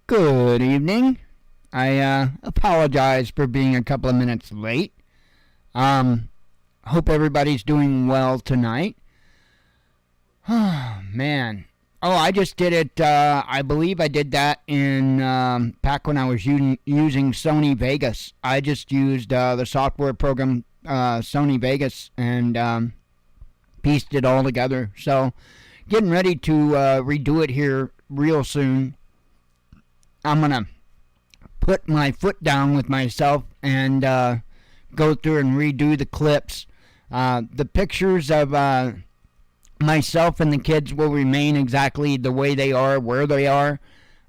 Good evening. I apologize for being a couple of minutes late. Hope everybody's doing well tonight. Oh, man. Oh, I just did it. I believe I did that in back when I was using Sony Vegas. I just used the software program Sony Vegas and pieced it all together. So, getting ready to redo it here real soon. I'm going to put my foot down with myself and go through and redo the clips. The pictures of myself and the kids will remain exactly the way they are, where they are.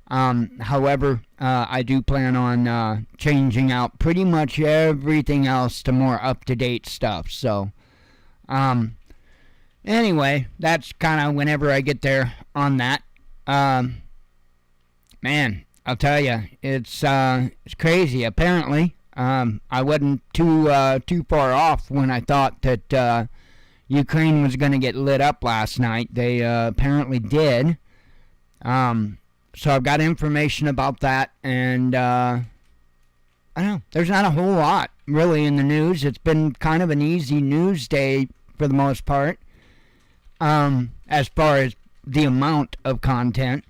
However, I do plan on changing out pretty much everything else to more up-to-date stuff. So, anyway, that's kind of whenever I get there on that. Man, I'll tell you, it's crazy. Apparently, I wasn't too far off when I thought that Ukraine was going to get lit up last night. They apparently did. So I've got information about that, and I don't know. There's not a whole lot really in the news. It's been kind of an easy news day for the most part, as far as the amount of content.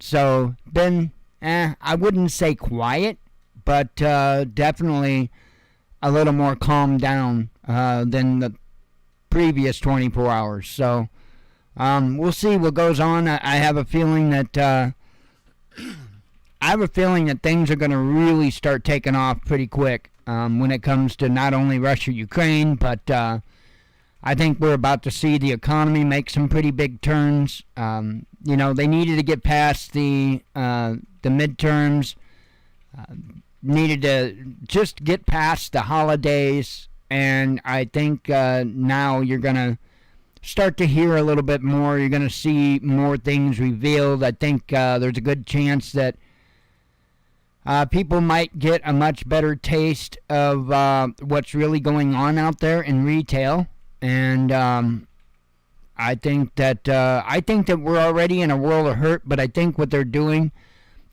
So been, I wouldn't say quiet, but definitely a little more calmed down than the previous 24 hours. So we'll see what goes on. I have a feeling that things are going to really start taking off pretty quick when it comes to not only Russia, Ukraine, but I think we're about to see the economy make some pretty big turns. You know, they needed to get past the midterms, needed to just get past the holidays, and I think now you're going to start to hear a little bit more. You're going to see more things revealed. I think there's a good chance that people might get a much better taste of what's really going on out there in retail. And I think that we're already in a world of hurt, but I think what they're doing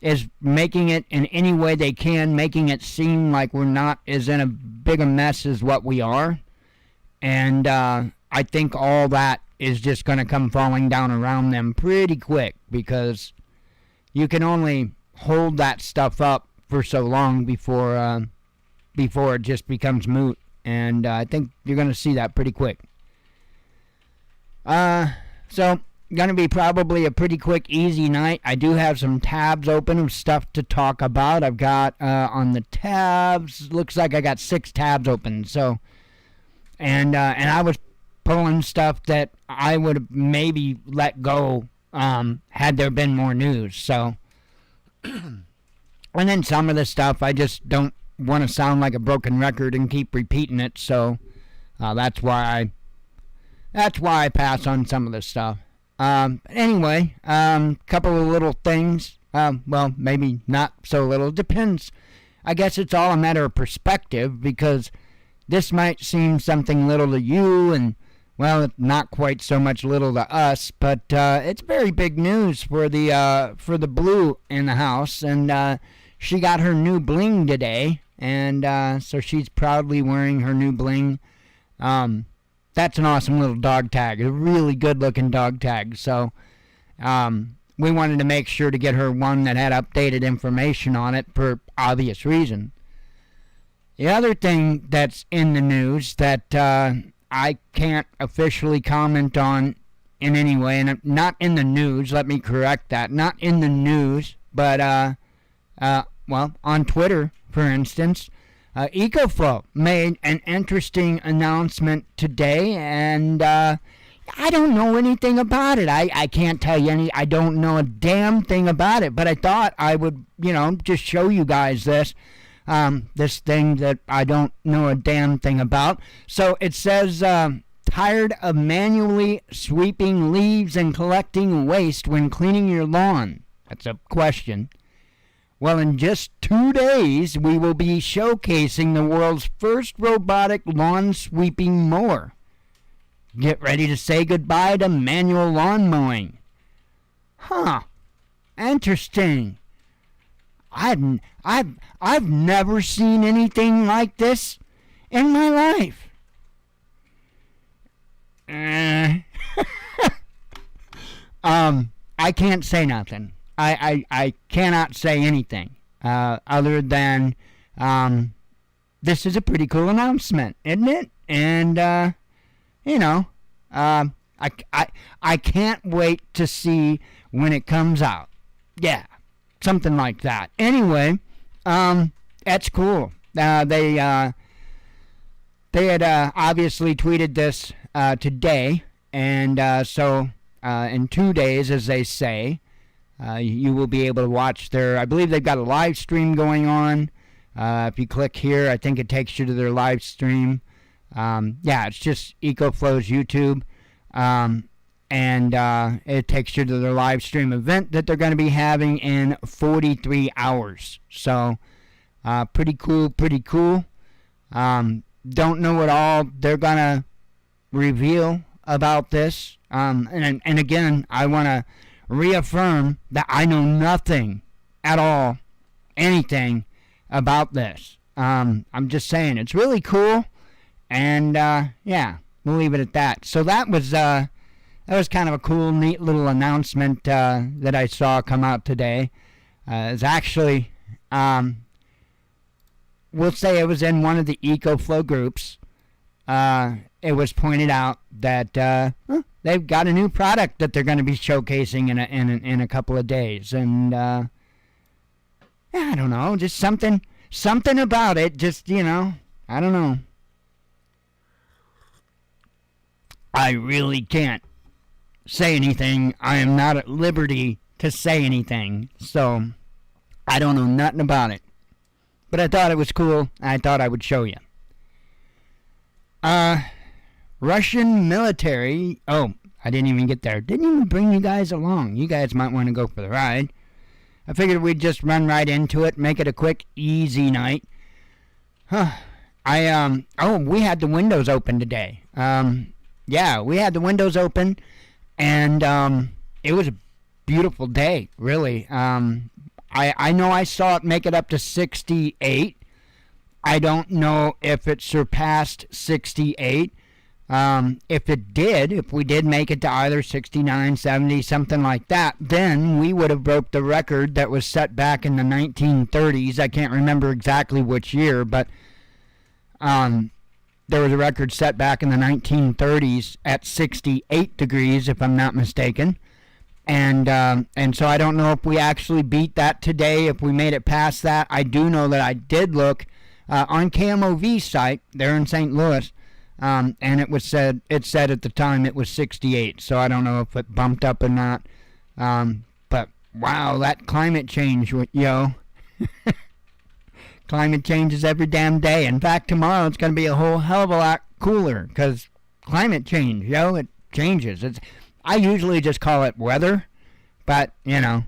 is making it in any way they can, making it seem like we're not as in a big a mess as what we are. And I think all that is just going to come falling down around them pretty quick, because you can only hold that stuff up for so long before it just becomes moot. And I think you're going to see that pretty quick. So, going to be probably a pretty quick, easy night. I do have some tabs open of stuff to talk about. I've got, on the tabs, looks like I got 6 tabs open. So, and I was pulling stuff that I would have maybe let go, had there been more news. So, and then some of the stuff I just don't want to sound like a broken record and keep repeating it, so that's why I pass on some of this stuff. Anyway, couple of little things. Well, maybe not so little. Depends. I guess it's all a matter of perspective, because this might seem something little to you, and well, not quite so much little to us. But it's very big news for the Blue in the house, and she got her new bling today. And so she's proudly wearing her new bling. That's an awesome little dog tag. A really good-looking dog tag. So we wanted to make sure to get her one that had updated information on it for obvious reason. The other thing that's in the news that I can't officially comment on in any way, and not in the news, let me correct that. Not in the news, but, well, on Twitter, for instance, EcoFlow made an interesting announcement today, and I don't know anything about it. I can't tell you I don't know a damn thing about it, but I thought I would, just show you guys this thing that I don't know a damn thing about. So it says, tired of manually sweeping leaves and collecting waste when cleaning your lawn? That's a question. Well, in just 2 days, we will be showcasing the world's first robotic lawn sweeping mower. Get ready to say goodbye to manual lawn mowing. Huh. Interesting. I've never seen anything like this in my life. I can't say nothing. I cannot say anything other than this is a pretty cool announcement, isn't it? And you know, I can't wait to see when it comes out. Yeah, something like that. Anyway, that's cool. They had obviously tweeted this today, and so in 2 days, as they say, you will be able to watch their, I believe they've got a live stream going on. If you click here, I think it takes you to their live stream. Yeah, it's just EcoFlow's YouTube. And it takes you to their live stream event that they're going to be having in 43 hours. So, pretty cool. Don't know what all they're going to reveal about this. And again, I want to reaffirm that I know nothing at all, anything about this. I'm just saying it's really cool. And, yeah, we'll leave it at that. So that was kind of a cool, neat little announcement that I saw come out today. It's actually, we'll say it was in one of the EcoFlow groups. It was pointed out that they've got a new product that they're going to be showcasing in a couple of days. And, yeah, I don't know, just something about it, just, you know, I don't know. I really can't say anything. I am not at liberty to say anything, so I don't know nothing about it. But I thought it was cool. I thought I would show you. Russian military. Oh, I didn't even get there. Didn't even bring you guys along. You guys might want to go for the ride. I figured we'd just run right into it, make it a quick, easy night. Huh. We had the windows open today. Yeah, we had the windows open, and it was a beautiful day, really. I know I saw it make it up to 68. I don't know if it surpassed 68. If we did make it to either 69, 70, something like that, then we would have broke the record that was set back in the 1930s. I can't remember exactly which year, but there was a record set back in the 1930s at 68 degrees, if I'm not mistaken. And so I don't know if we actually beat that today, if we made it past that. I do know that I did look on KMOV's site there in St. Louis, and it said at the time it was 68. So I don't know if it bumped up or not. But wow, that climate change, yo. Climate changes every damn day. In fact, tomorrow it's going to be a whole hell of a lot cooler because climate change, yo, it changes. I usually just call it weather, but, you know,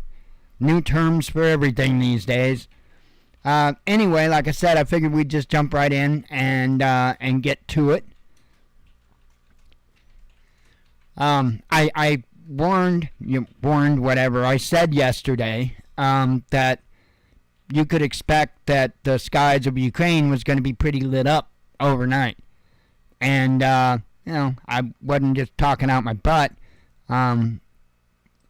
new terms for everything these days. Anyway, like I said, I figured we'd just jump right in and get to it. I warned whatever. I said yesterday that you could expect that the skies of Ukraine was going to be pretty lit up overnight. And, you know, I wasn't just talking out my butt. I'm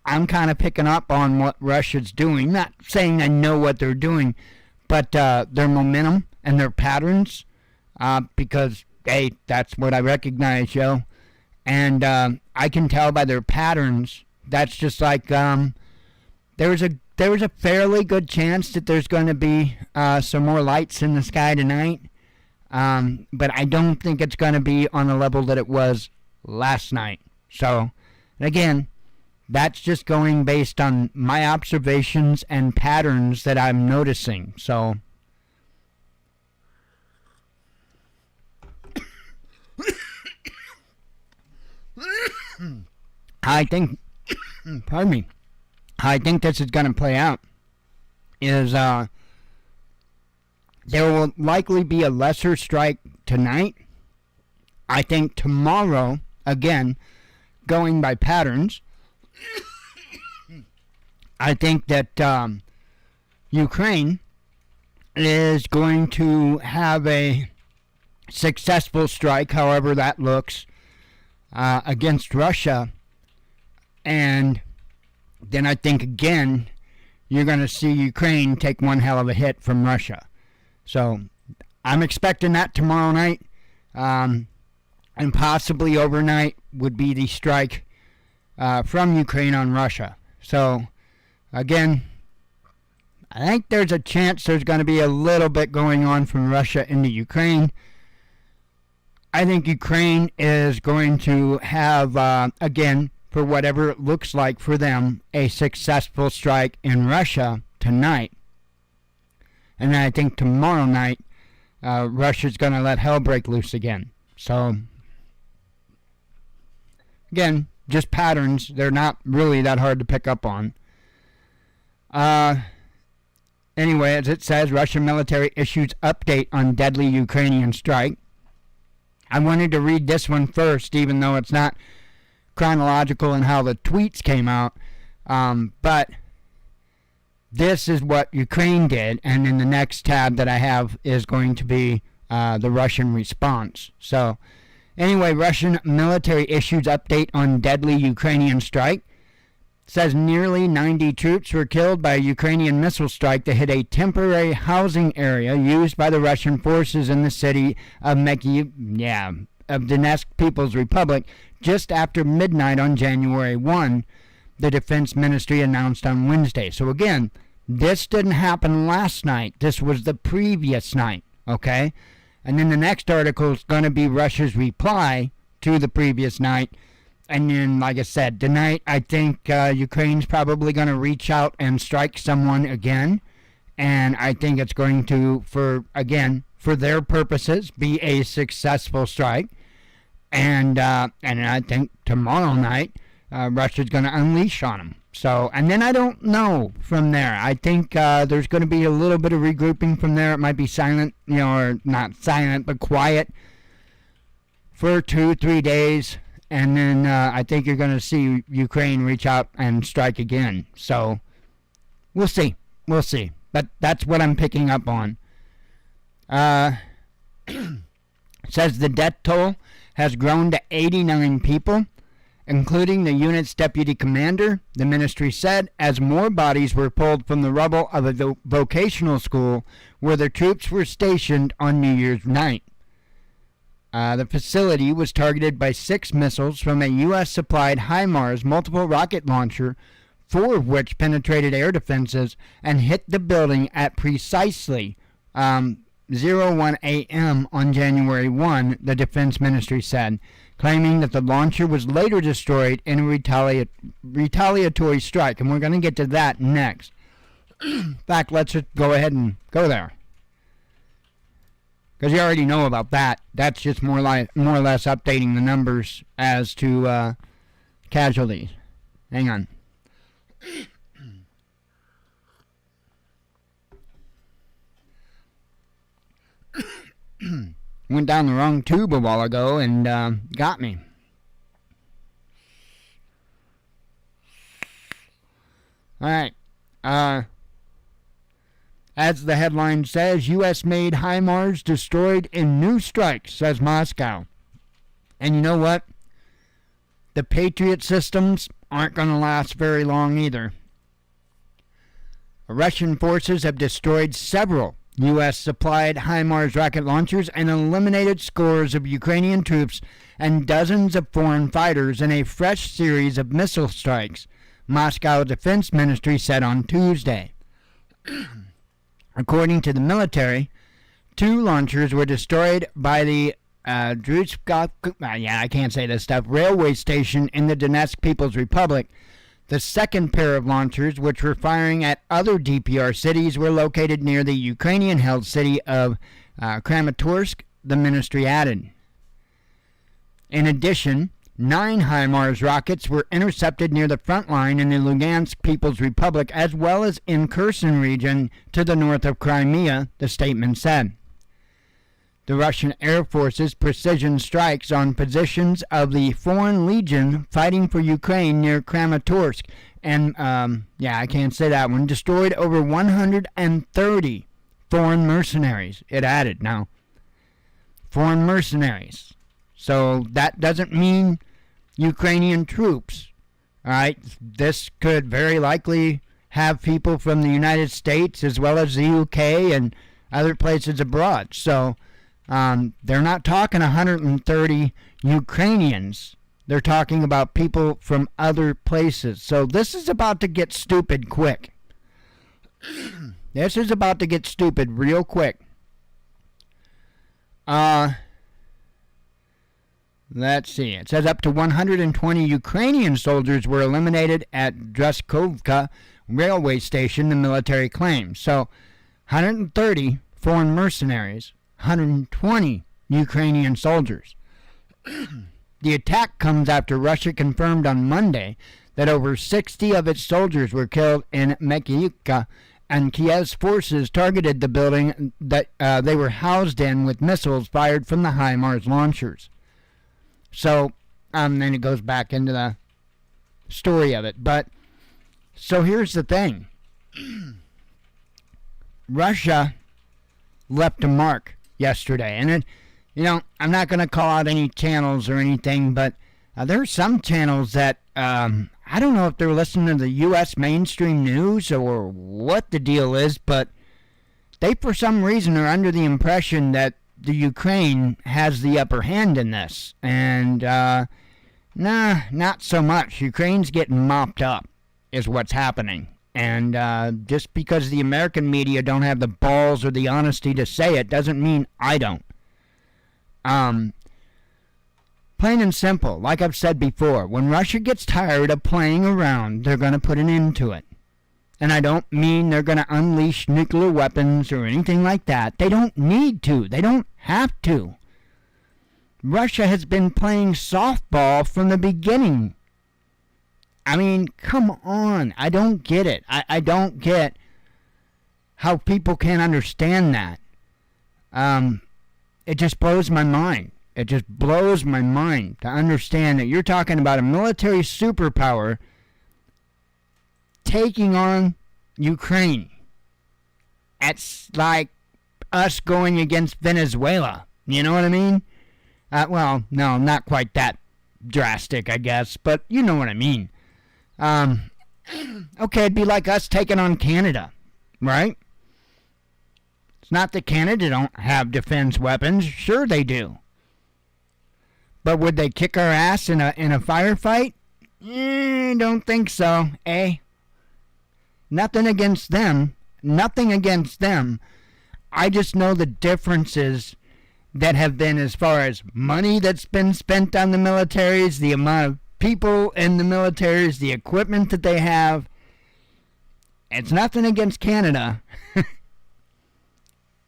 kind of picking up on what Russia's doing. Not saying I know what they're doing, but their momentum and their patterns, because, hey, that's what I recognize, yo. And I can tell by their patterns, that's just like there was a fairly good chance that there's going to be some more lights in the sky tonight. But I don't think it's going to be on the level that it was last night. So, again, that's just going based on my observations and patterns that I'm noticing. So, I think, pardon me, how I think this is going to play out is there will likely be a lesser strike tonight. I think tomorrow, again, going by patterns, I think that Ukraine is going to have a successful strike, however that looks, against Russia. And then I think, again, you're going to see Ukraine take one hell of a hit from Russia. So I'm expecting that tomorrow night. And possibly overnight would be the strike from Ukraine on Russia. So, again, I think there's a chance there's going to be a little bit going on from Russia into Ukraine. I think Ukraine is going to have, again, for whatever it looks like for them, a successful strike in Russia tonight. And I think tomorrow night, Russia's going to let hell break loose again. So, again, just patterns. They're not really that hard to pick up on. Anyway, as it says, Russian military issues update on deadly Ukrainian strike. I wanted to read this one first, even though it's not chronological in how the tweets came out. But this is what Ukraine did, and in the next tab that I have is going to be the Russian response. So, anyway, Russian military issues update on deadly Ukrainian strike. Says nearly 90 troops were killed by a Ukrainian missile strike that hit a temporary housing area used by the Russian forces in the city of Donetsk People's Republic just after midnight on January 1, the Defense Ministry announced on Wednesday. So again, this didn't happen last night. This was the previous night, okay? And then the next article is going to be Russia's reply to the previous night. And then, like I said, tonight I think Ukraine's probably going to reach out and strike someone again. And I think it's going to, for their purposes, be a successful strike. And I think tomorrow night Russia's going to unleash on them. So, and then I don't know from there. I think there's going to be a little bit of regrouping from there. It might be silent, or not silent, but quiet for 2-3 days. And then I think you're going to see Ukraine reach out and strike again. So, we'll see. We'll see. But that's what I'm picking up on. It says the death toll has grown to 89 people, including the unit's deputy commander, the ministry said, as more bodies were pulled from the rubble of a vocational school where the troops were stationed on New Year's night. The facility was targeted by 6 missiles from a U.S.-supplied HIMARS multiple rocket launcher, 4 of which penetrated air defenses and hit the building at precisely 01 a.m. on January 1, the Defense Ministry said, claiming that the launcher was later destroyed in a retaliatory strike. And we're going to get to that next. In fact, let's just go ahead and go there. Because you already know about that. That's just more or less updating the numbers as to casualties. Hang on. Went down the wrong tube a while ago and got me. Alright. As the headline says, U.S.-made HIMARS destroyed in new strike, says Moscow. And you know what? The Patriot systems aren't going to last very long either. Russian forces have destroyed several U.S.-supplied HIMARS rocket launchers and eliminated scores of Ukrainian troops and dozens of foreign fighters in a fresh series of missile strikes, Moscow Defense Ministry said on Tuesday. According to the military, 2 launchers were destroyed by the railway station in the Donetsk People's Republic. The second pair of launchers, which were firing at other DPR cities, were located near the Ukrainian-held city of Kramatorsk, the ministry added. In addition, 9 HIMARS rockets were intercepted near the front line in the Lugansk People's Republic, as well as in Kherson region to the north of Crimea, the statement said. The Russian Air Force's precision strikes on positions of the Foreign Legion fighting for Ukraine near Kramatorsk And, I can't say that one. Destroyed over 130 foreign mercenaries. It added now. Foreign mercenaries. So that doesn't mean Ukrainian troops. All right? This could very likely have people from the United States as well as the UK and other places abroad. So they're not talking 130 Ukrainians. They're talking about people from other places. So this is about to get stupid quick. This is about to get stupid real quick. Let's see. It says up to 120 Ukrainian soldiers were eliminated at Druskovka railway station, the military claims. So 130 foreign mercenaries, 120 Ukrainian soldiers. The attack comes after Russia confirmed on Monday that over 60 of its soldiers were killed in Makiyivka, and Kiev's forces targeted the building that they were housed in with missiles fired from the HIMARS launchers. So, then it goes back into the story of it. But, so here's the thing. Russia left a mark yesterday, and it, I'm not going to call out any channels or anything, but there are some channels that, I don't know if they're listening to the U.S. mainstream news or what the deal is, but they, for some reason, are under the impression that the Ukraine has the upper hand in this. And, nah, not so much. Ukraine's getting mopped up is what's happening. And just because the American media don't have the balls or the honesty to say it doesn't mean I don't. Plain and simple, like I've said before, when Russia gets tired of playing around, they're going to put an end to it. And I don't mean they're going to unleash nuclear weapons or anything like that. They don't need to. They don't have to. Russia has been playing softball from the beginning. I mean, come on. I don't get it. I don't get how people can't understand that. It just blows my mind. It just blows my mind to understand that you're talking about a military superpower taking on Ukraine. It's like us going against Venezuela. You know what I mean? Well, no, not quite that drastic, I guess, but you know what I mean. Okay, it'd be like us taking on Canada, right? It's not that Canada don't have defense weapons. Sure they do. But would they kick our ass in a firefight? Don't think so, eh? Nothing against them. Nothing against them. I just know the differences that have been as far as money that's been spent on the militaries, the amount of people in the militaries, the equipment that they have. It's nothing against Canada.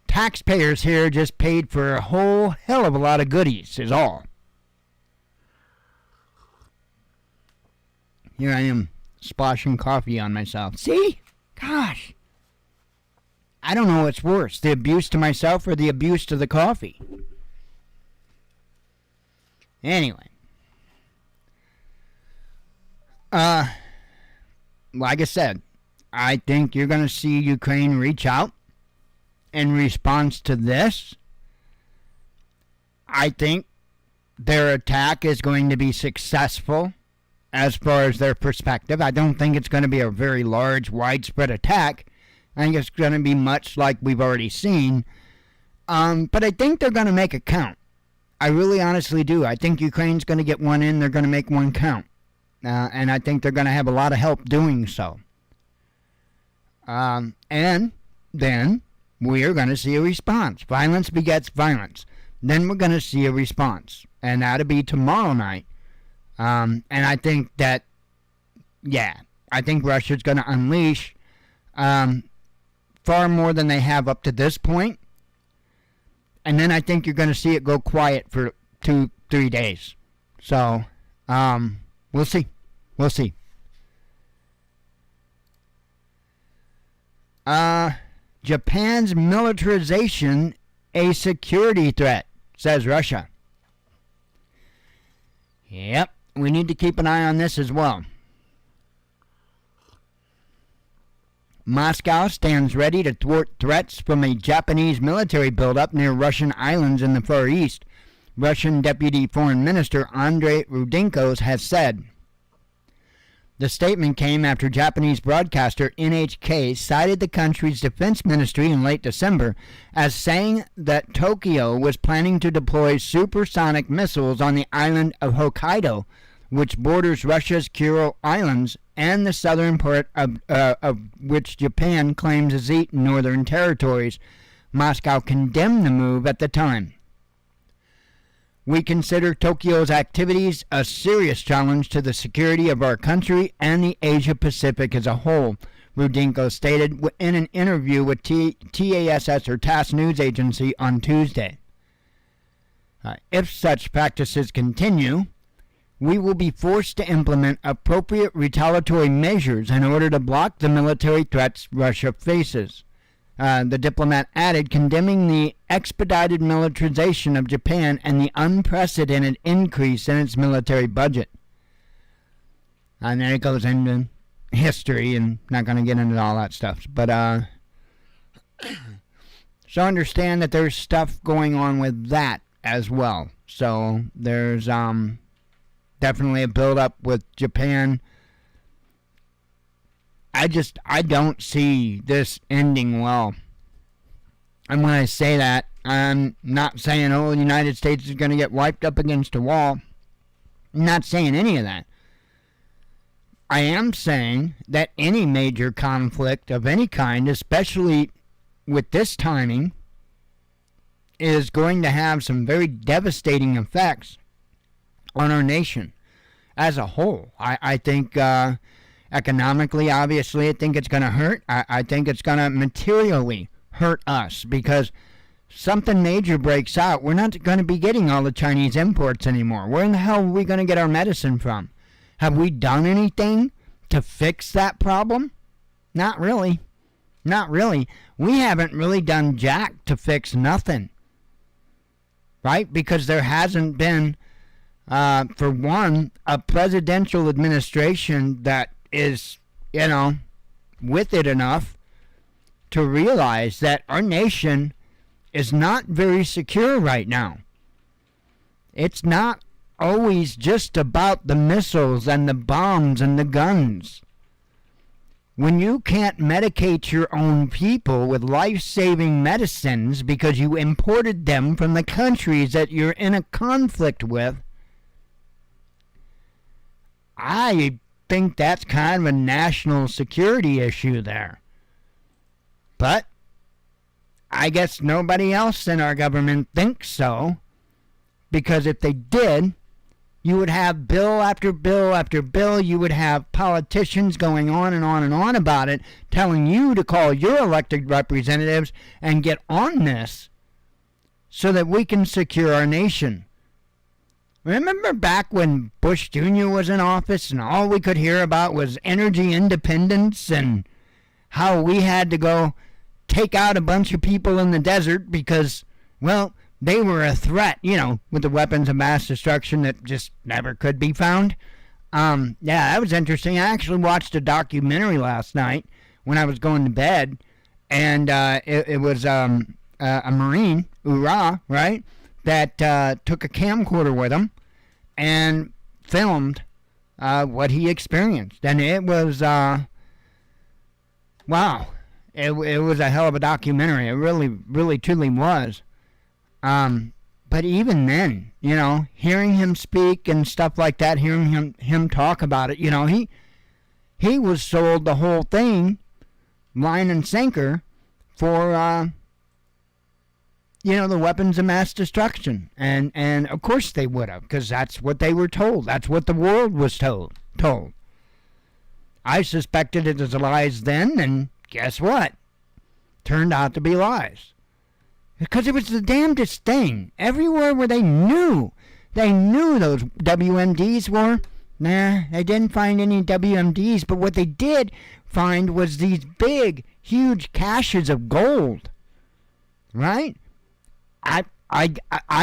Taxpayers here just paid for a whole hell of a lot of goodies, is all. Here I am, splashing coffee on myself. See? Gosh. I don't know what's worse, the abuse to myself or the abuse to the coffee. Anyway. Like I said, I think you're going to see Ukraine reach out in response to this. I think their attack is going to be successful as far as their perspective. I don't think it's going to be a very large, widespread attack. I think it's going to be much like we've already seen. But I think they're going to make it count. I really honestly do. I think Ukraine's going to get one in. They're going to make one count. And I think they're going to have a lot of help doing so. And then we are going to see a response. Violence begets violence. Then we're going to see a response. And that'll be tomorrow night. And I think that, I think Russia's going to unleash far more than they have up to this point. And then I think you're going to see it go quiet for 2-3 days. So, we'll see. We'll see. Japan's militarization a security threat, says Russia. Yep, we need to keep an eye on this as well. Moscow stands ready to thwart threats from a Japanese military buildup near Russian islands in the Far East, Russian Deputy Foreign Minister Andrei Rudenko has said. The statement came after Japanese broadcaster NHK cited the country's defense ministry in late December as saying that Tokyo was planning to deploy supersonic missiles on the island of Hokkaido, which borders Russia's Kuril Islands and the southern part of which Japan claims is its northern territories. Moscow condemned the move at the time. We consider Tokyo's activities a serious challenge to the security of our country and the Asia-Pacific as a whole, Rudenko stated in an interview with TASS or TASS News Agency on Tuesday. If such practices continue, we will be forced to implement appropriate retaliatory measures in order to block the military threats Russia faces. The diplomat added, condemning the expedited militarization of Japan and the unprecedented increase in its military budget. And then it goes into history, and not going to get into all that stuff. But so understand that there's stuff going on with that as well. So there's definitely a build-up with Japan. I don't see this ending well. And when I say that, I'm not saying, the United States is going to get wiped up against a wall. I'm not saying any of that. I am saying that any major conflict of any kind, especially with this timing, is going to have some very devastating effects on our nation as a whole. I think economically, obviously, I think it's going to hurt. I think it's going to materially hurt us because something major breaks out. We're not going to be getting all the Chinese imports anymore. Where in the hell are we going to get our medicine from? Have we done anything to fix that problem? Not really. Not really. We haven't really done jack to fix nothing. Right? Because there hasn't been, for one, a presidential administration that is, with it enough to realize that our nation is not very secure right now. It's not always just about the missiles and the bombs and the guns. When you can't medicate your own people with life-saving medicines because you imported them from the countries that you're in a conflict with, I think that's kind of a national security issue there. But I guess nobody else in our government thinks so, because if they did, you would have bill after bill after bill. You would have politicians going on and on and on about it, telling you to call your elected representatives and get on this so that we can secure our nation. Remember back when Bush Jr. was in office and all we could hear about was energy independence and how we had to go take out a bunch of people in the desert because, well, they were a threat, with the weapons of mass destruction that just never could be found. Yeah, that was interesting. I actually watched a documentary last night when I was going to bed, and it was a Marine, right, that took a camcorder with him and filmed what he experienced. And it was, wow, it was a hell of a documentary. It really, really, truly was. But even then, hearing him speak and stuff like that, hearing him talk about it, he was sold the whole thing, line and sinker, for, the weapons of mass destruction. And of course they would have, because that's what they were told. That's what the world was told. I suspected it was lies then, and guess what? Turned out to be lies. Because it was the damnedest thing. Everywhere where they knew those WMDs were, they didn't find any WMDs, but what they did find was these big, huge caches of gold. Right? I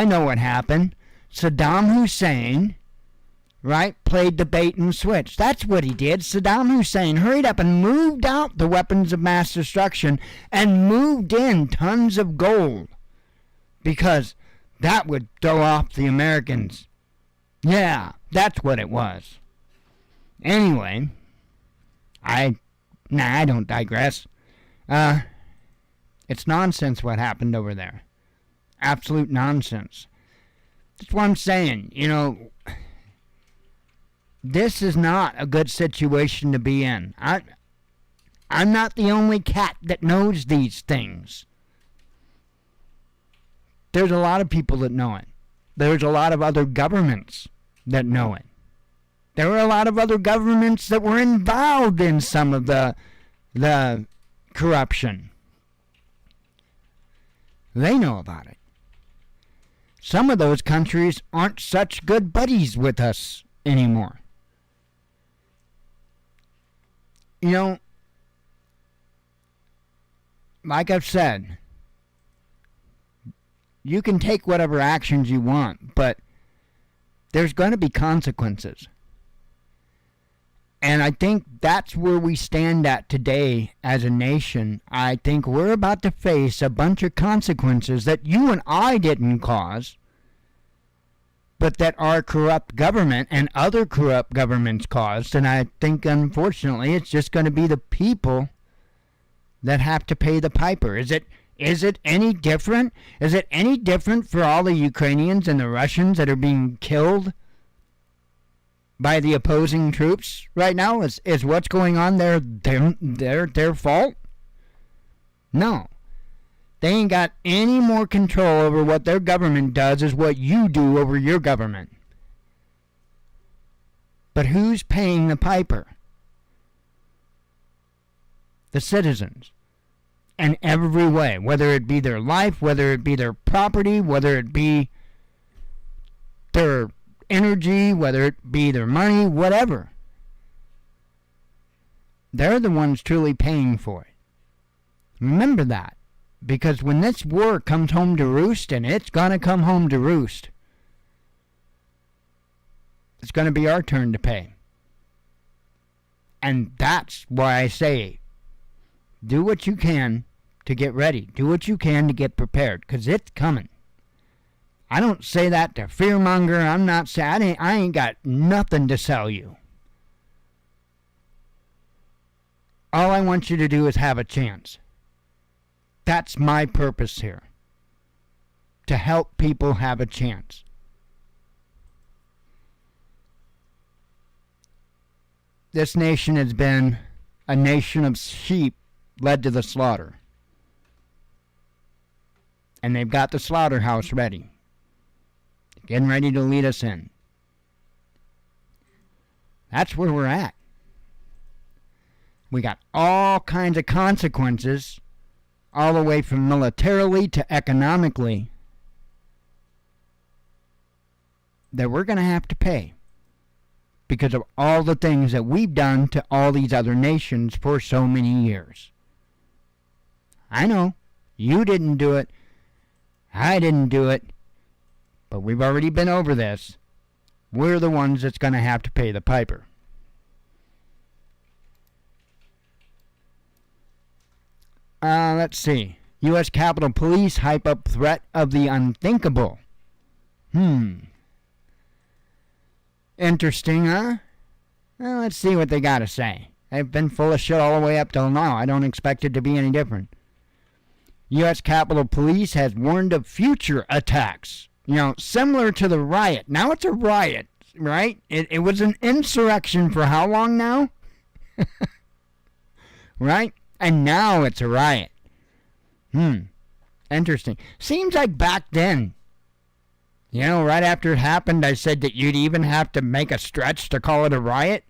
know what happened. Saddam Hussein right? Played the bait and switch. That's what he did. Saddam Hussein hurried up and moved out the weapons of mass destruction and moved in tons of gold because that would throw off the Americans. Yeah, that's what it was. Anyway, I don't digress. It's nonsense what happened over there. Absolute nonsense. That's what I'm saying. You know, this is not a good situation to be in. I'm not the only cat that knows these things. There's a lot of people that know it. There's a lot of other governments that know it. There were a lot of other governments that were involved in some of the corruption. They know about it. Some of those countries aren't such good buddies with us anymore. You know, like I've said, you can take whatever actions you want, but there's going to be consequences. And I think that's where we stand at today as a nation. I think we're about to face a bunch of consequences that you and I didn't cause, but that our corrupt government and other corrupt governments caused. And I think, unfortunately, it's just going to be the people that have to pay the piper. Is it any different? Is it any different for all the Ukrainians and the Russians that are being killed by the opposing troops right now? Is what's going on there their fault? No. They ain't got any more control over what their government does as what you do over your government. But who's paying the piper? The citizens. In every way, whether it be their life, whether it be their property, whether it be their energy, whether it be their money, whatever. They're the ones truly paying for it. Remember that. Because when this war comes home to roost, and it's going to come home to roost, it's going to be our turn to pay. And that's why I say, do what you can to get ready. Do what you can to get prepared, because it's coming. I don't say that to fearmonger. I'm not saying I ain't got nothing to sell you. All I want you to do is have a chance. That's my purpose here. To help people have a chance. This nation has been a nation of sheep led to the slaughter. And they've got the slaughterhouse ready. Getting ready to lead us in. That's where we're at. We got all kinds of consequences, all the way from militarily to economically, that we're going to have to pay because of all the things that we've done to all these other nations for so many years. I know, you didn't do it, I didn't do it, but we've already been over this. We're the ones that's going to have to pay the piper. Let's see. U.S. Capitol Police hype up threat of the unthinkable. Interesting, huh? Well, let's see what they got to say. They've been full of shit all the way up till now. I don't expect it to be any different. U.S. Capitol Police has warned of future attacks. You know, similar to the riot. Now it's a riot, right? It was an insurrection for how long now? Right? And now it's a riot. Interesting. Seems like back then, you know, right after it happened, I said that you'd even have to make a stretch to call it a riot.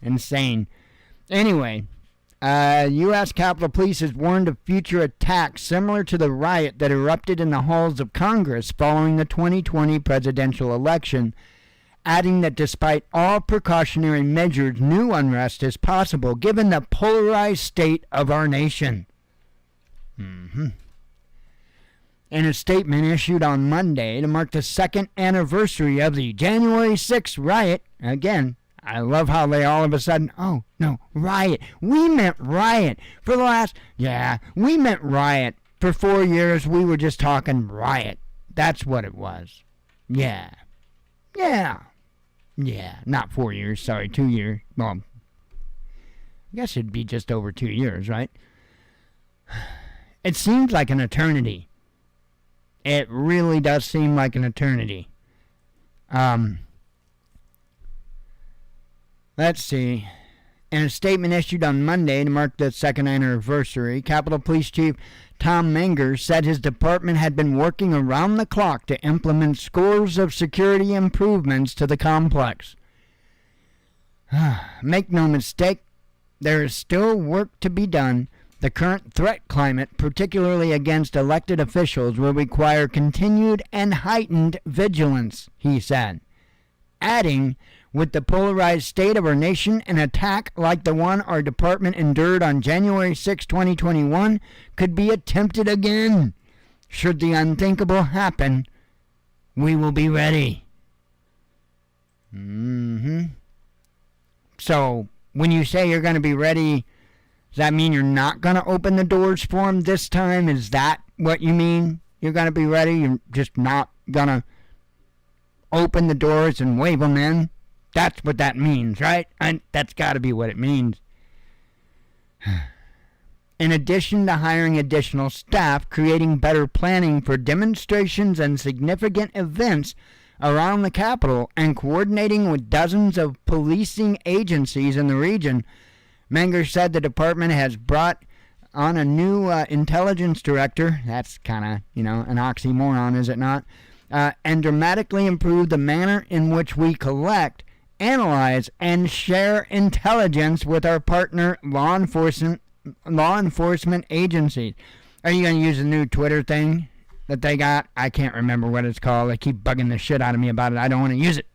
Insane. Anyway, U.S. Capitol Police has warned of future attacks similar to the riot that erupted in the halls of Congress following the 2020 presidential election, adding that despite all precautionary measures, new unrest is possible given the polarized state of our nation. In a statement issued on Monday to mark the second anniversary of the January 6th riot, again, I love how they all of a sudden, oh, no, riot. We meant riot. We meant riot. For 4 years, we were just talking riot. That's what it was. Yeah. Not 4 years, sorry, 2 years. Well, I guess it'd be just over 2 years, right? It seems like an eternity. It really does seem like an eternity. Let's see. In a statement issued on Monday to mark the second anniversary, Capitol Police Chief Tom Menger said his department had been working around the clock to implement scores of security improvements to the complex. Make no mistake, there is still work to be done. The current threat climate, particularly against elected officials, will require continued and heightened vigilance, he said, adding, with the polarized state of our nation, an attack like the one our department endured on January 6, 2021 could be attempted again. Should the unthinkable happen, we will be ready. So, when you say you're going to be ready, does that mean you're not going to open the doors for them this time? Is that what you mean? You're going to be ready? You're just not going to open the doors and wave them in? That's what that means, right? That's got to be what it means. In addition to hiring additional staff, creating better planning for demonstrations and significant events around the Capitol, and coordinating with dozens of policing agencies in the region, Menger said the department has brought on a new intelligence director. That's kind of, an oxymoron, is it not? And dramatically improved the manner in which we collect, analyze, and share intelligence with our partner law enforcement agencies. Are you going to use the new Twitter thing that they got? I can't remember what it's called. They keep bugging the shit out of me about it. I don't want to use it.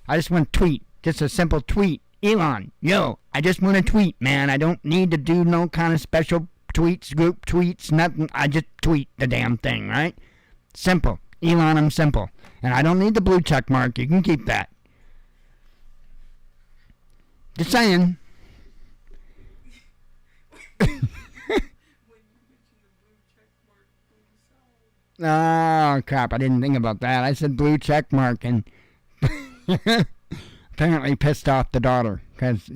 I just want to tweet. Just a simple tweet. Elon, I just want to tweet, man. I don't need to do no kind of special tweets, group tweets, nothing. I just tweet the damn thing, right? Simple. Elon, I'm simple. And I don't need the blue check mark. You can keep that. Just saying. Oh, crap. I didn't think about that. I said blue check mark and apparently pissed off the daughter because,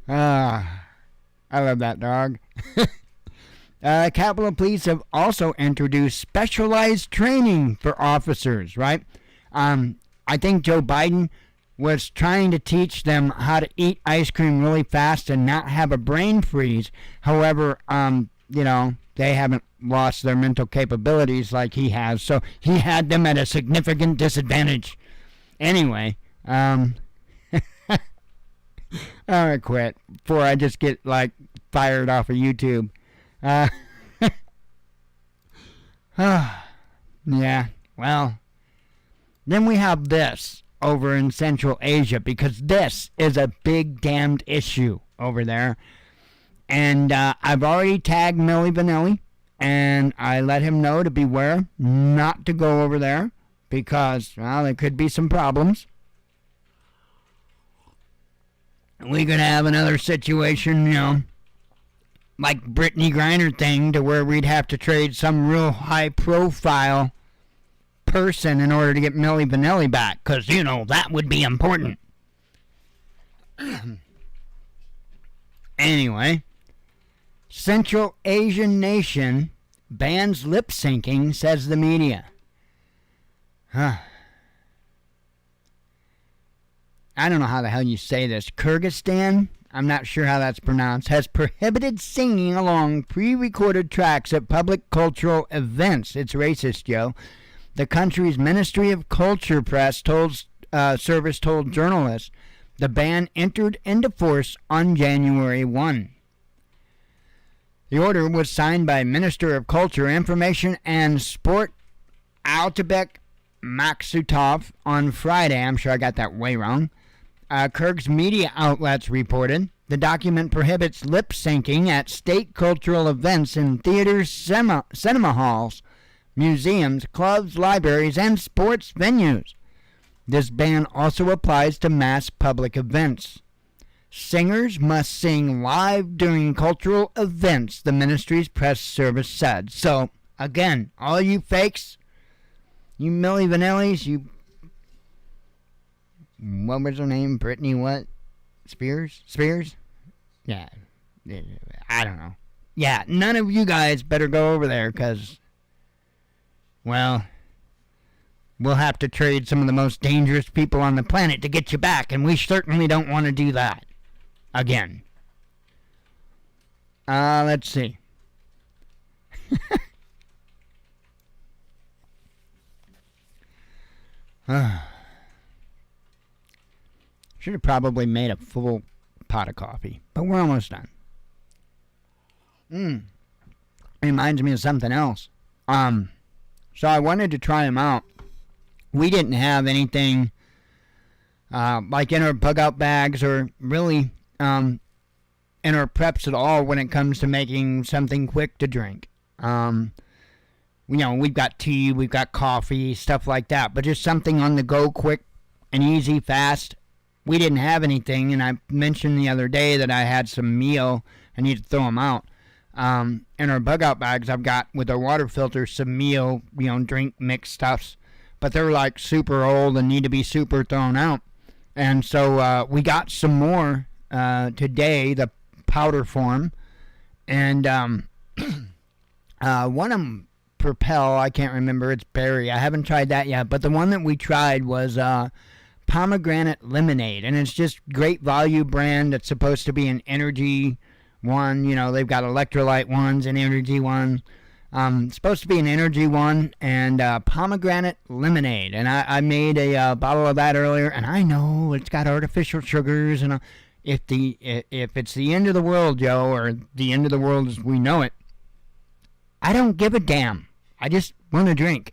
I love that dog. Capitol Police have also introduced specialized training for officers, right? I think Joe Biden was trying to teach them how to eat ice cream really fast and not have a brain freeze. However, they haven't lost their mental capabilities like he has, so he had them at a significant disadvantage. Anyway, I'm gonna quit before I just get fired off of YouTube. Yeah, well, then we have this over in Central Asia, because this is a big damned issue over there. And I've already tagged Milli Vanilli, and I let him know to beware not to go over there because, well, there could be some problems. We could have another situation, like Brittany Griner thing, to where we'd have to trade some real high-profile person in order to get Milli Vanilli back, because, that would be important. Anyway, Central Asian nation bans lip syncing, says the media. I don't know how the hell you say this. Kyrgyzstan, I'm not sure how that's pronounced, has prohibited singing along pre-recorded tracks at public cultural events. It's racist, Joe. The country's Ministry of Culture press service told journalists the ban entered into force on January 1. The order was signed by Minister of Culture, Information and Sport Altabek Maksutov on Friday. I'm sure I got that way wrong. Kyrgyz media outlets reported The document prohibits lip syncing at state cultural events in theaters, cinema halls, museums, clubs, libraries, and sports venues. This ban also applies to mass public events. Singers must sing live during cultural events, the ministry's press service said. So, again, all you fakes, you Milli Vanillis, you... What was her name? Britney what? Spears? Yeah. I don't know. Yeah, none of you guys better go over there because, well, we'll have to trade some of the most dangerous people on the planet to get you back, and we certainly don't want to do that. Again. Let's see. Should have probably made a full pot of coffee, but we're almost done. Reminds me of something else. So I wanted to try them out. We didn't have anything like in our bug out bags or really in our preps at all when it comes to making something quick to drink. We've got tea, we've got coffee, stuff like that, but just something on the go, quick and easy, fast. We didn't have anything, and I mentioned the other day that I had some Mio. I need to throw them out. In our bug out bags, I've got with our water filter some Mio, drink mix stuffs, but they're like super old and need to be super thrown out. And so we got some more today, the powder form, and one of them, Propel, I can't remember, it's berry. I haven't tried that yet, but the one that we tried was pomegranate lemonade, and it's just great value brand. It's supposed to be an energy one. They've got electrolyte ones and energy ones. It's supposed to be an energy one and pomegranate lemonade, and I made a bottle of that earlier, and I know it's got artificial sugars, and if it's the end of the world, Joe, or the end of the world as we know it, I don't give a damn. I just want to drink.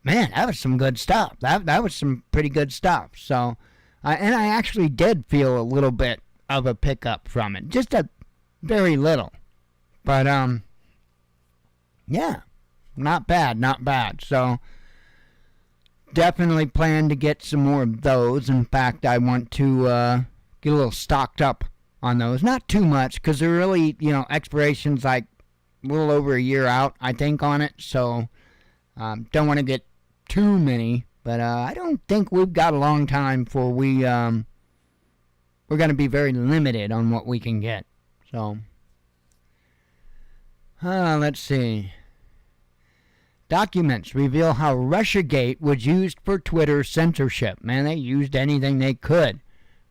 Man, that was some good stuff. That was some pretty good stuff. So, and I actually did feel a little bit of a pickup from it, just a very little, but yeah, not bad. So, definitely plan to get some more of those. In fact, I want to get a little stocked up on those. Not too much, because they're really, expiration's like a little over a year out, I think, on it. So, don't want to get too many, but I don't think we've got a long time for we're going to be very limited on what we can get. So, let's see. Documents reveal how Russiagate was used for Twitter censorship. Man, they used anything they could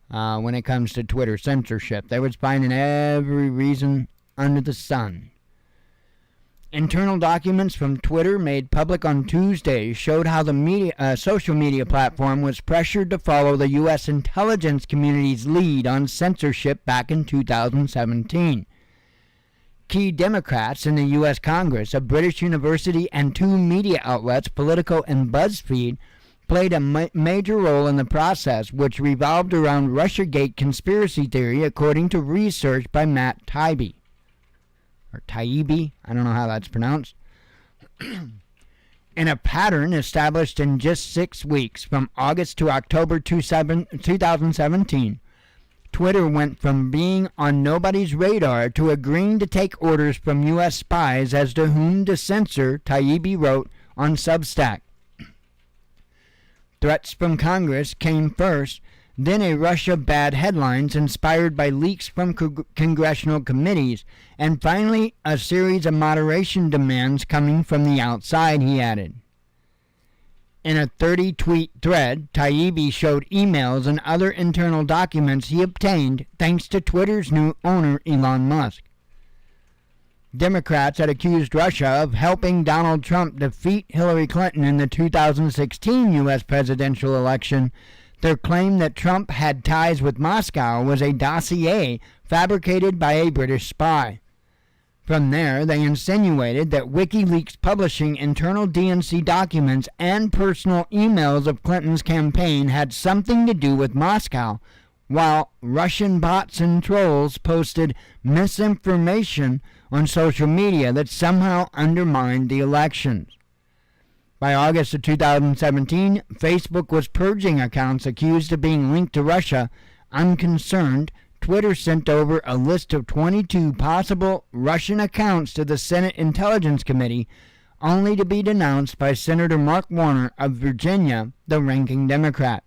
when it comes to Twitter censorship. They was finding every reason under the sun. Internal documents from Twitter made public on Tuesday showed how the social media platform was pressured to follow the U.S. intelligence community's lead on censorship back in 2017. Key Democrats in the U.S. Congress, a British university, and two media outlets, Politico and BuzzFeed, played a major role in the process, which revolved around Russiagate conspiracy theory, according to research by Matt Taibbi. Or Taibbi, I don't know how that's pronounced. In a pattern established in just 6 weeks, from August to October 2017, Twitter went from being on nobody's radar to agreeing to take orders from U.S. spies as to whom to censor, Taibbi wrote on Substack. Threats from Congress came first, then a rush of bad headlines inspired by leaks from congressional committees, and finally a series of moderation demands coming from the outside, he added. In a 30-tweet thread, Taibbi showed emails and other internal documents he obtained thanks to Twitter's new owner, Elon Musk. Democrats had accused Russia of helping Donald Trump defeat Hillary Clinton in the 2016 U.S. presidential election. Their claim that Trump had ties with Moscow was a dossier fabricated by a British spy. From there, they insinuated that WikiLeaks publishing internal DNC documents and personal emails of Clinton's campaign had something to do with Moscow, while Russian bots and trolls posted misinformation on social media that somehow undermined the elections. By August of 2017, Facebook was purging accounts accused of being linked to Russia. Unconcerned, Twitter sent over a list of 22 possible Russian accounts to the Senate Intelligence Committee, only to be denounced by Senator Mark Warner of Virginia, the ranking Democrat.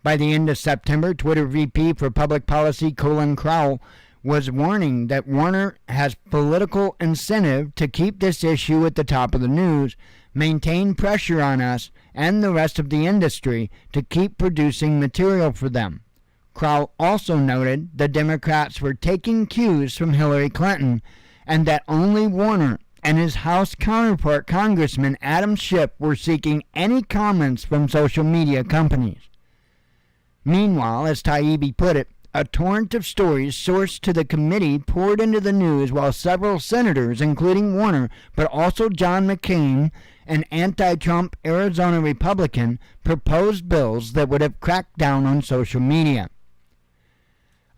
By the end of September, Twitter VP for Public Policy Colin Crowell was warning that Warner has political incentive to keep this issue at the top of the news, maintain pressure on us and the rest of the industry to keep producing material for them. Crowell also noted the Democrats were taking cues from Hillary Clinton and that only Warner and his House counterpart Congressman Adam Schiff were seeking any comments from social media companies. Meanwhile, as Taibbi put it, a torrent of stories sourced to the committee poured into the news while several senators, including Warner, but also John McCain, an anti-Trump Arizona Republican, proposed bills that would have cracked down on social media.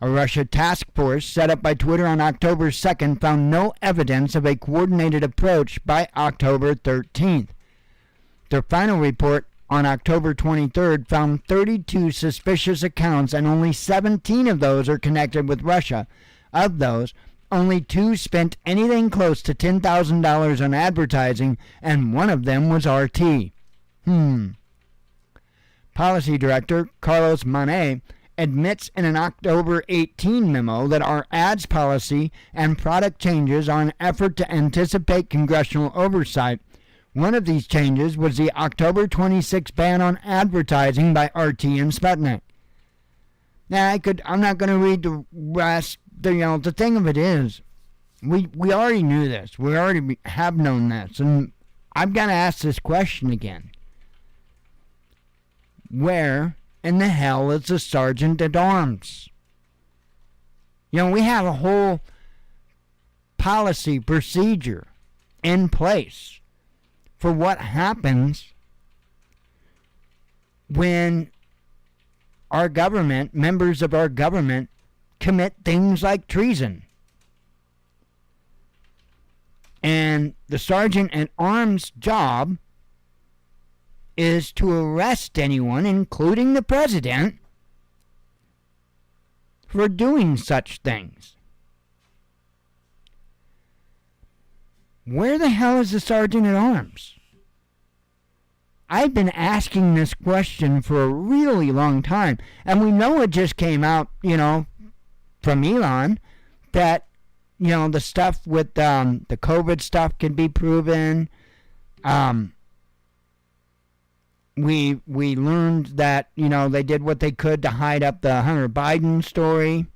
A Russia task force set up by Twitter on October 2nd found no evidence of a coordinated approach by October 13th. Their final report on October 23rd found 32 suspicious accounts, and only 17 of those are connected with Russia. Of those, only 2 spent anything close to $10,000 on advertising, and one of them was RT. Policy Director Carlos Manet admits in an October 18 memo that our ads policy and product changes are an effort to anticipate congressional oversight. One of these changes was the October 26 ban on advertising by RT and Sputnik. Now, I'm not going to read the rest. The thing of it is, we already knew this. We already have known this. And I've got to ask this question again. Where in the hell is the sergeant at arms? We have a whole policy procedure in place for what happens when our government, members of our government, commit things like treason. And the sergeant at arms' job is to arrest anyone, including the president, for doing such things. Where the hell is the sergeant at arms? I've been asking this question for a really long time, and we know it just came out, from Elon, that, the stuff with the COVID stuff can be proven. We learned that, they did what they could to hide up the Hunter Biden story.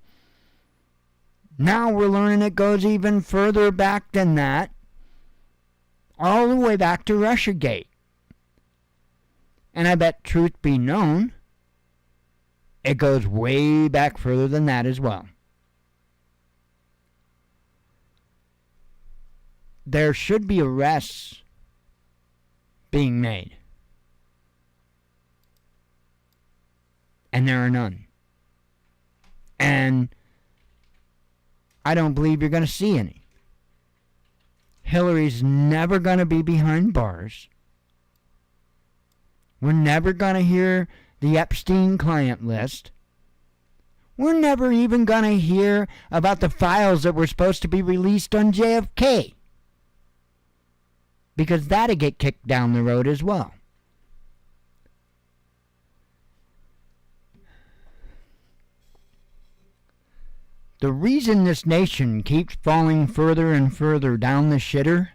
Now we're learning it goes even further back than that, all the way back to Russiagate. And I bet, truth be known, it goes way back further than that as well. There should be arrests being made. And there are none. And I don't believe you're going to see any. Hillary's never going to be behind bars. We're never going to hear the Epstein client list. We're never even going to hear about the files that were supposed to be released on JFK. Because that'll get kicked down the road as well. The reason this nation keeps falling further and further down the shitter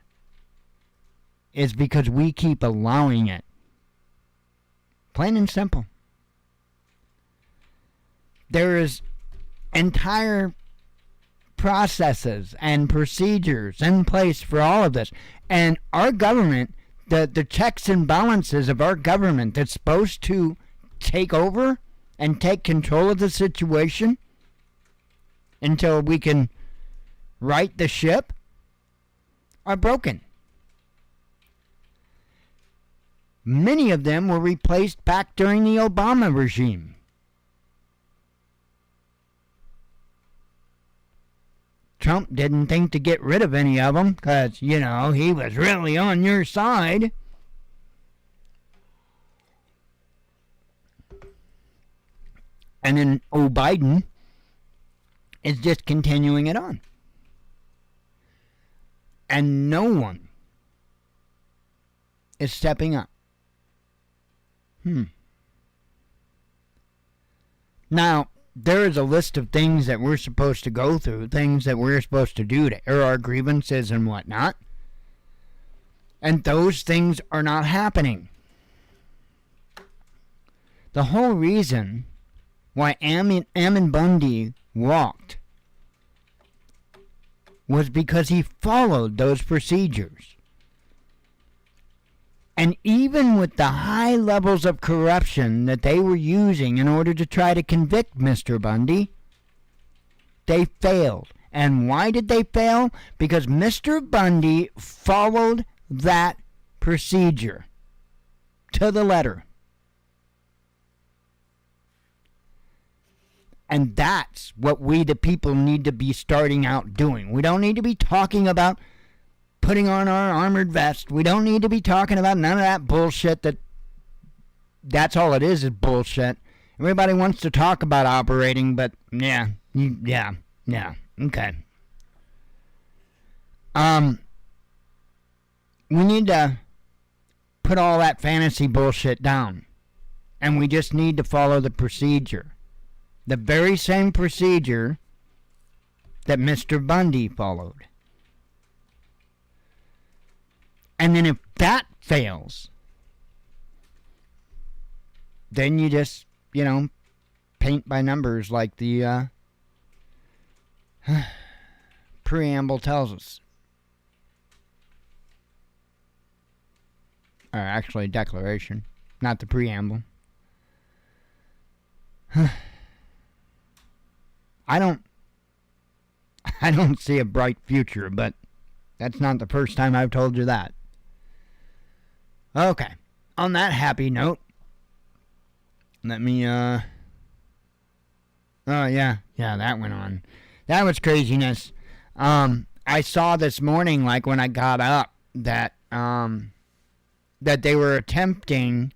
is because we keep allowing it. Plain and simple. There is entire processes and procedures in place for all of this. And our government, the checks and balances of our government that's supposed to take over and take control of the situation until we can right the ship are broken. Many of them were replaced back during the Obama regime. Trump didn't think to get rid of any of them because, he was really on your side. And then Biden is just continuing it on. And no one is stepping up. Now, there is a list of things that we're supposed to go through, things that we're supposed to do to air our grievances and whatnot. And those things are not happening. The whole reason why Ammon Bundy walked was because he followed those procedures. And even with the high levels of corruption that they were using in order to try to convict Mr. Bundy, they failed. And why did they fail? Because Mr. Bundy followed that procedure to the letter. And that's what we, the people, need to be starting out doing. We don't need to be talking about putting on our armored vest. We don't need to be talking about none of that bullshit. That's all it is bullshit. Everybody wants to talk about operating, but yeah, okay. We need to put all that fantasy bullshit down. And we just need to follow the procedure. The very same procedure that Mr. Bundy followed. And then if that fails, then you just, paint by numbers like the preamble tells us. Or actually, declaration, not the preamble. I don't see a bright future, but that's not the first time I've told you that. Okay, on that happy note, let me, oh yeah, that went on. That was craziness. I saw this morning, like when I got up, that they were attempting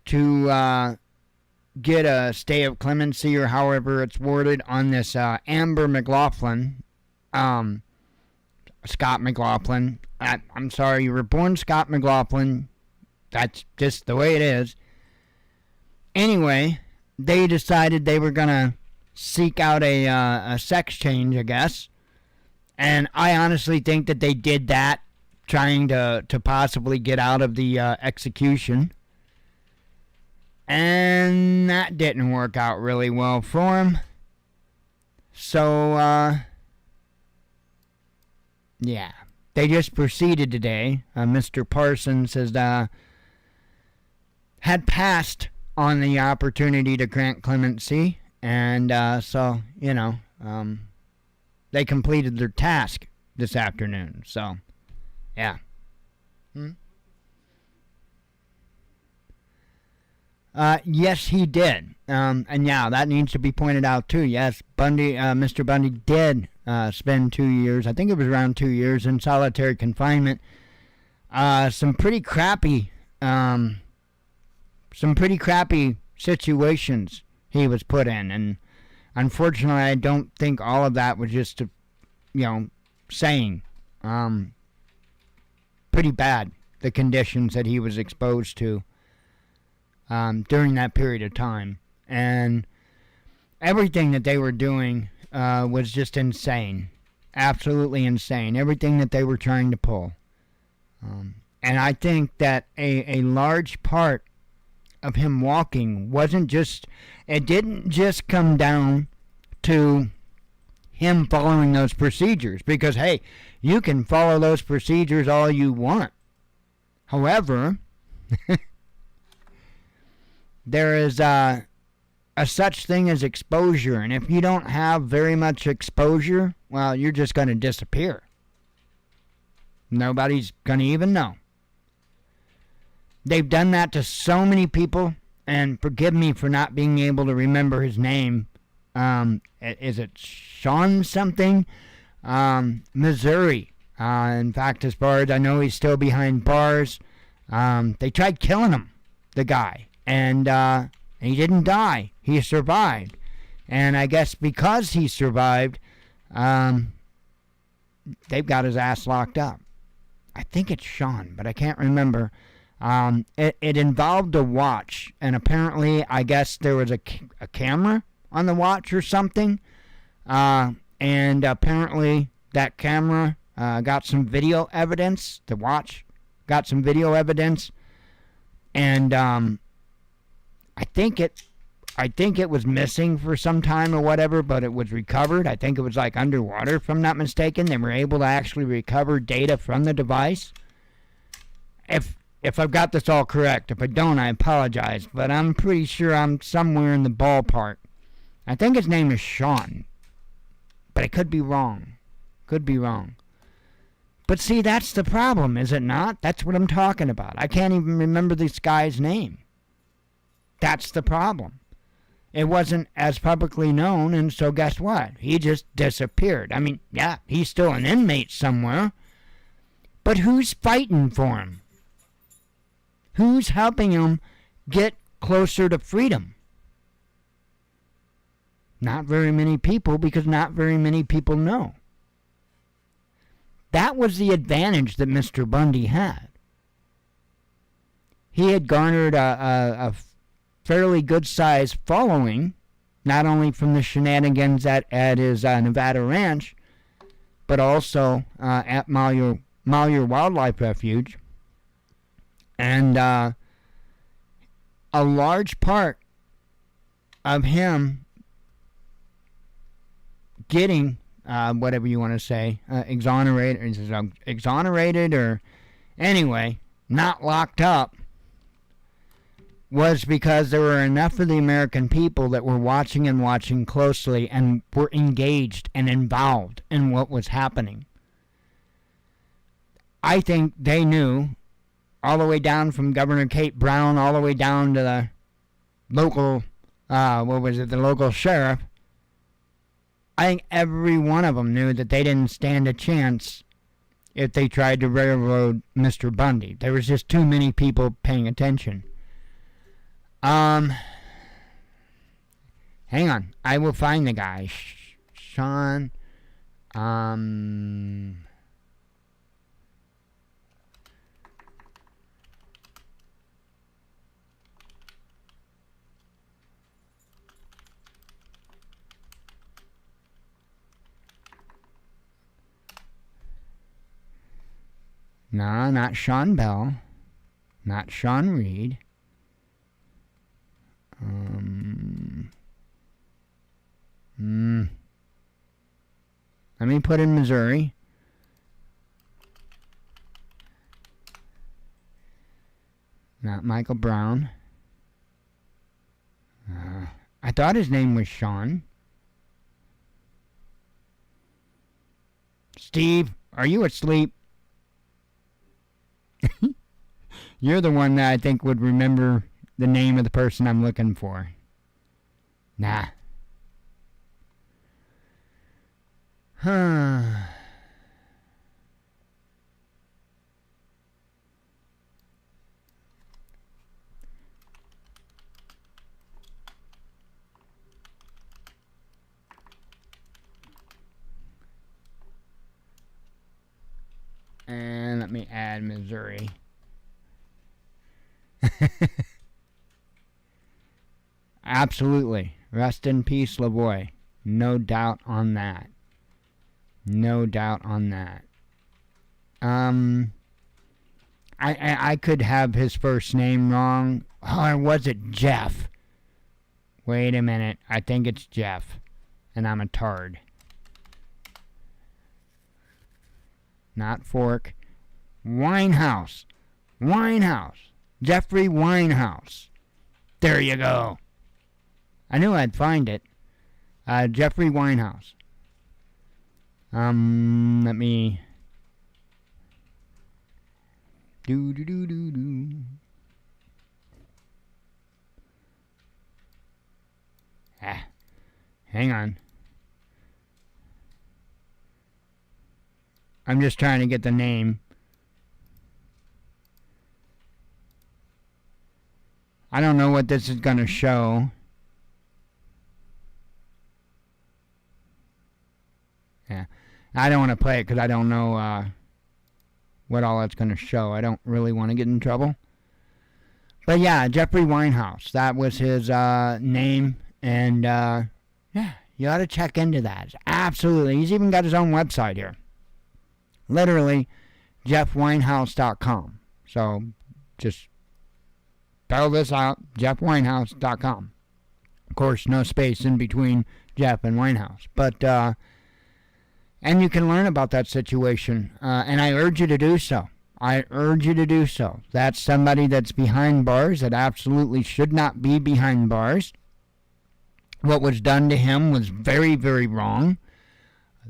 to, get a stay of clemency, or however it's worded, on this Amber McLaughlin, Scott McLaughlin. I'm sorry, you were born Scott McLaughlin. That's just the way it is. Anyway, they decided they were going to seek out a sex change, I guess. And I honestly think that they did that, trying to possibly get out of the execution. And that didn't work out really well for him. So, yeah. They just proceeded today. Mr. Parsons had passed on the opportunity to grant clemency. And so, they completed their task this afternoon. So, yeah. Yes, he did. And yeah, that needs to be pointed out too. Yes, Mr. Bundy did spend 2 years, I think it was around 2 years, in solitary confinement. Some pretty crappy situations he was put in, and unfortunately, I don't think all of that was just, saying. Pretty bad, the conditions that he was exposed to during that period of time. And everything that they were doing was just insane. Absolutely insane. Everything that they were trying to pull. And I think that a large part of him walking it didn't just come down to him following those procedures. Because, hey, you can follow those procedures all you want. However, there is a such thing as exposure. And if you don't have very much exposure, well, you're just going to disappear. Nobody's going to even know. They've done that to so many people, and forgive me for not being able to remember his name. Is it Sean something? Missouri. In fact, as far as I know, he's still behind bars. They tried killing him, the guy, and he didn't die. He survived. And I guess because he survived, they've got his ass locked up. I think it's Sean, but I can't remember. It involved a watch, and apparently, I guess there was a camera on the watch or something, and apparently that camera got some video evidence. The watch got some video evidence, and I think it was missing for some time or whatever, but it was recovered. I think it was like underwater, if I'm not mistaken. They were able to actually recover data from the device. If I've got this all correct. If I don't, I apologize, but I'm pretty sure I'm somewhere in the ballpark. I think his name is Sean, but I could be wrong. Could be wrong. But see, that's the problem, is it not? That's what I'm talking about. I can't even remember this guy's name. That's the problem. It wasn't as publicly known, and so guess what? He just disappeared. I mean, yeah, he's still an inmate somewhere, but who's fighting for him? Who's helping him get closer to freedom? Not very many people, because not very many people know. That was the advantage that Mr. Bundy had. He had garnered a fairly good-sized following, not only from the shenanigans at his Nevada ranch, but also at Malheur Wildlife Refuge. And a large part of him getting, whatever you want to say, exonerated, or anyway, not locked up, was because there were enough of the American people that were watching closely and were engaged and involved in what was happening. I think they knew, all the way down from Governor Kate Brown, all the way down to the local, the local sheriff. I think every one of them knew that they didn't stand a chance if they tried to railroad Mr. Bundy. There was just too many people paying attention. Hang on. I will find the guy. Sean. No, not Sean Bell. Not Sean Reed. Let me put in Missouri. Not Michael Brown. I thought his name was Sean. Steve, are you asleep? You're the one that I think would remember the name of the person I'm looking for. Nah. And let me add Missouri. Absolutely. Rest in peace, Lavoie. No doubt on that. No doubt on that. I could have his first name wrong. Or was it Jeff? Wait a minute. I think it's Jeff. And I'm a tard. Not Fork. Winehouse. Winehouse. Jeffrey Winehouse. There you go. I knew I'd find it. Jeffrey Winehouse. Let me... Hang on. I'm just trying to get the name. I don't know what this is going to show. Yeah. I don't want to play it because I don't know what all that's going to show. I don't really want to get in trouble. But yeah, Jeffrey Winehouse. That was his name. And yeah, you ought to check into that. Absolutely. He's even got his own website here. Literally, jeffwinehouse.com. So just spell this out, jeffwinehouse.com. Of course, no space in between Jeff and Winehouse. But, and you can learn about that situation. And I urge you to do so. I urge you to do so. That's somebody that's behind bars that absolutely should not be behind bars. What was done to him was very, very wrong.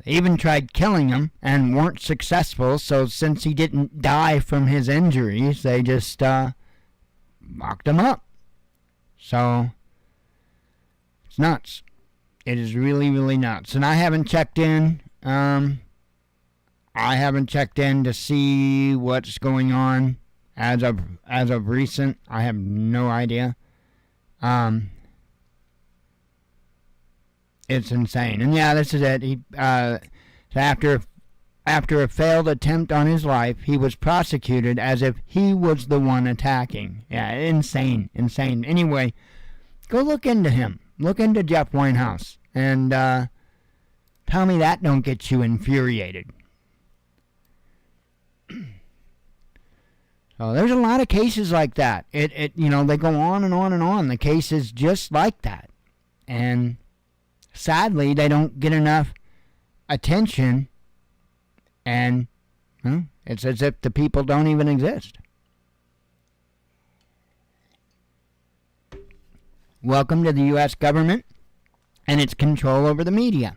They even tried killing him and weren't successful, so since he didn't die from his injuries, they just locked him up. So, it's nuts. It is really, really nuts. And I haven't checked in. I haven't checked in to see what's going on as of recent. I have no idea. It's insane. And yeah, this is it. He after a failed attempt on his life, he was prosecuted as if he was the one attacking. Yeah, insane. Anyway, go look into him. Look into Jeff Winehouse. And tell me that don't get you infuriated. So there's a lot of cases like that. They go on and on and on. The case is just like that. And sadly, they don't get enough attention, and it's as if the people don't even exist. Welcome to the U.S. government and its control over the media.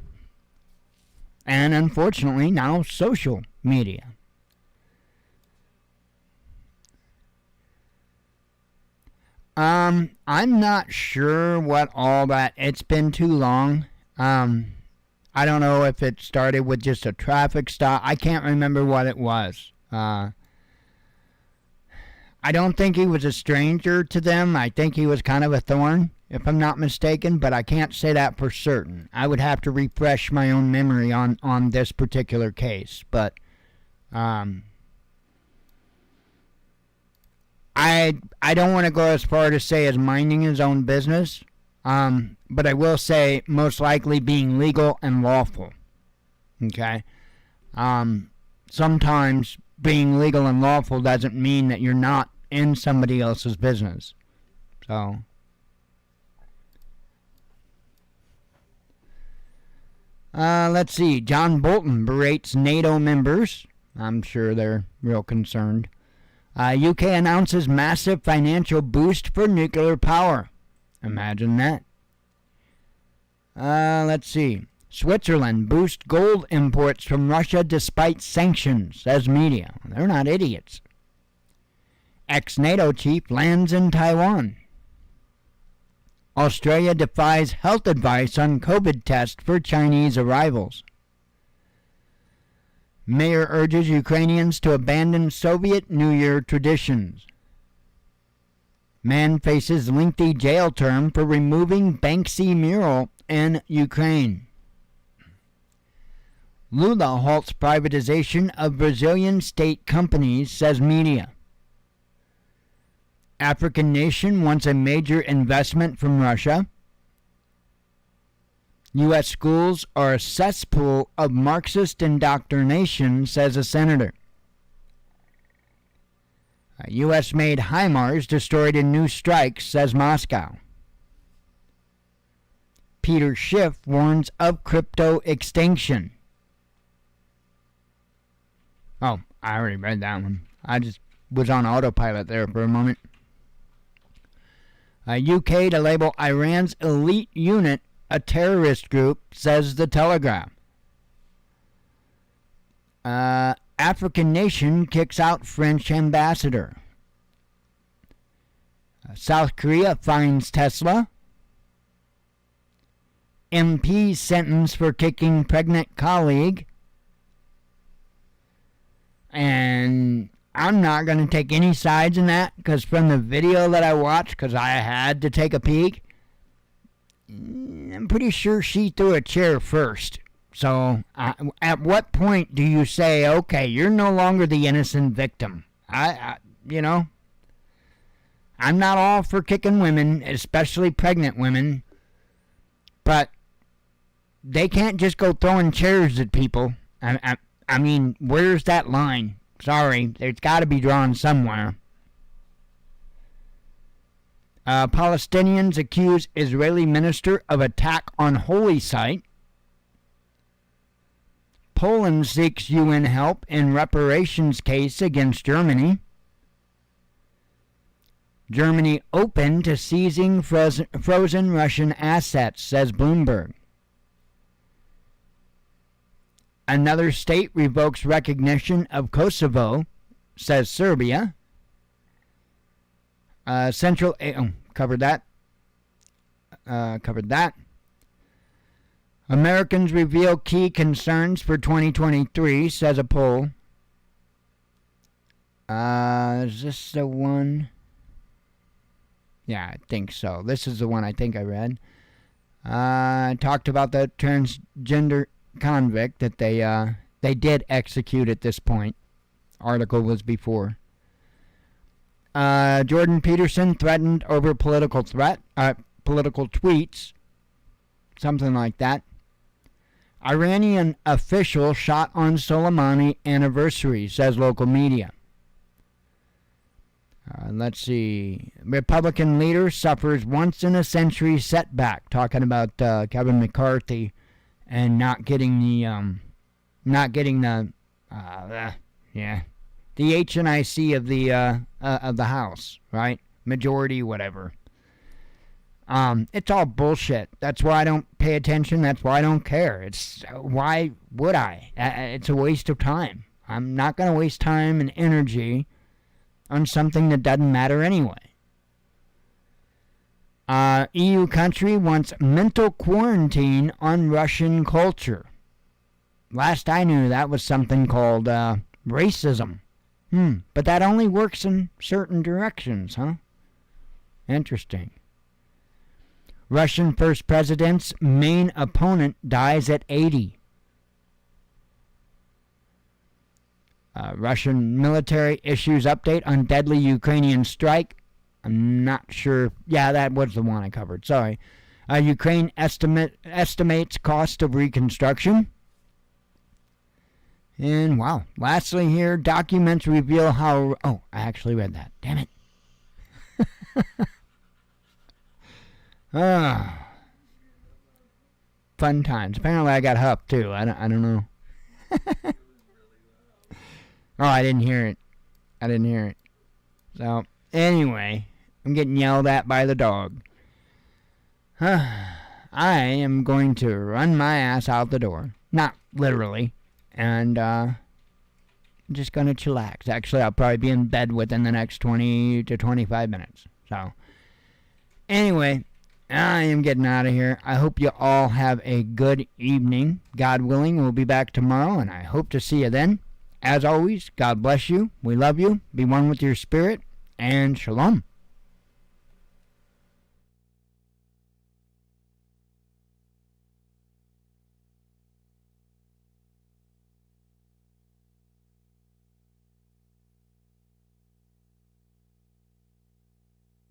And unfortunately, now social media. I'm not sure what all that... It's been too long. I don't know if it started with just a traffic stop. I can't remember what it was. I don't think he was a stranger to them. I think he was kind of a thorn, if I'm not mistaken, but I can't say that for certain. I would have to refresh my own memory on this particular case, but I don't want to go as far to say as minding his own business, but I will say most likely being legal and lawful. Okay? Sometimes being legal and lawful doesn't mean that you're not in somebody else's business. So, let's see. John Bolton berates NATO members. I'm sure they're real concerned. UK announces massive financial boost for nuclear power. Imagine that. Let's see. Switzerland boosts gold imports from Russia despite sanctions, says media. They're not idiots. Ex-NATO chief lands in Taiwan. Australia defies health advice on COVID test for Chinese arrivals. Mayor urges Ukrainians to abandon Soviet New Year traditions. Man faces lengthy jail term for removing Banksy mural in Ukraine. Lula halts privatization of Brazilian state companies, says media. African nation wants a major investment from Russia. U.S. schools are a cesspool of Marxist indoctrination, says a senator. U.S.-made HIMARS destroyed in new strikes, says Moscow. Peter Schiff warns of crypto extinction. Oh, I already read that one. I just was on autopilot there for a moment. UK to label Iran's elite unit a terrorist group, says the Telegraph. African nation kicks out French ambassador. South Korea fines Tesla. MP sentenced for kicking pregnant colleague. And I'm not going to take any sides in that, because from the video that I watched, because I had to take a peek, I'm pretty sure she threw a chair first. So at what point do you say, okay, you're no longer the innocent victim? I'm not all for kicking women, especially pregnant women, but they can't just go throwing chairs at people. I mean, where's that line? Sorry, there's got to be drawn somewhere. Palestinians accuse Israeli minister of attack on holy site. Poland seeks UN help in reparations case against Germany. Germany open to seizing frozen Russian assets, says Bloomberg. Another state revokes recognition of Kosovo, says Serbia. Covered that. Americans reveal key concerns for 2023, says a poll. Is this the one? Yeah, I think so. This is the one I think I read. Talked about the transgender convict that they did execute at this point. Article was before. Jordan Peterson threatened over political tweets. Something like that. Iranian official shot on Soleimani anniversary, says local media. Let's see. Republican leader suffers once-in-a-century setback. Talking about Kevin McCarthy and not getting the H&IC of the House, right? Majority, whatever. It's all bullshit. That's why I don't pay attention. That's why I don't care. Why would I? It's a waste of time. I'm not going to waste time and energy on something that doesn't matter anyway. EU country wants mental quarantine on Russian culture. Last I knew, that was something called racism. But that only works in certain directions, huh? Interesting. Russian first president's main opponent dies at 80. Russian military issues update on deadly Ukrainian strike. I'm not sure. Yeah, that was the one I covered. Sorry. Ukraine estimates cost of reconstruction. And wow. Lastly here, documents reveal how... Oh, I actually read that. Damn it. Fun times. Apparently I got huffed too. I don't know. Oh, I didn't hear it. So, anyway, I'm getting yelled at by the dog. I am going to run my ass out the door. Not literally. And, I'm just going to chillax. Actually, I'll probably be in bed within the next 20 to 25 minutes. So, anyway, I am getting out of here. I hope you all have a good evening. God willing, we'll be back tomorrow, and I hope to see you then. As always, God bless you. We love you. Be one with your spirit. And shalom.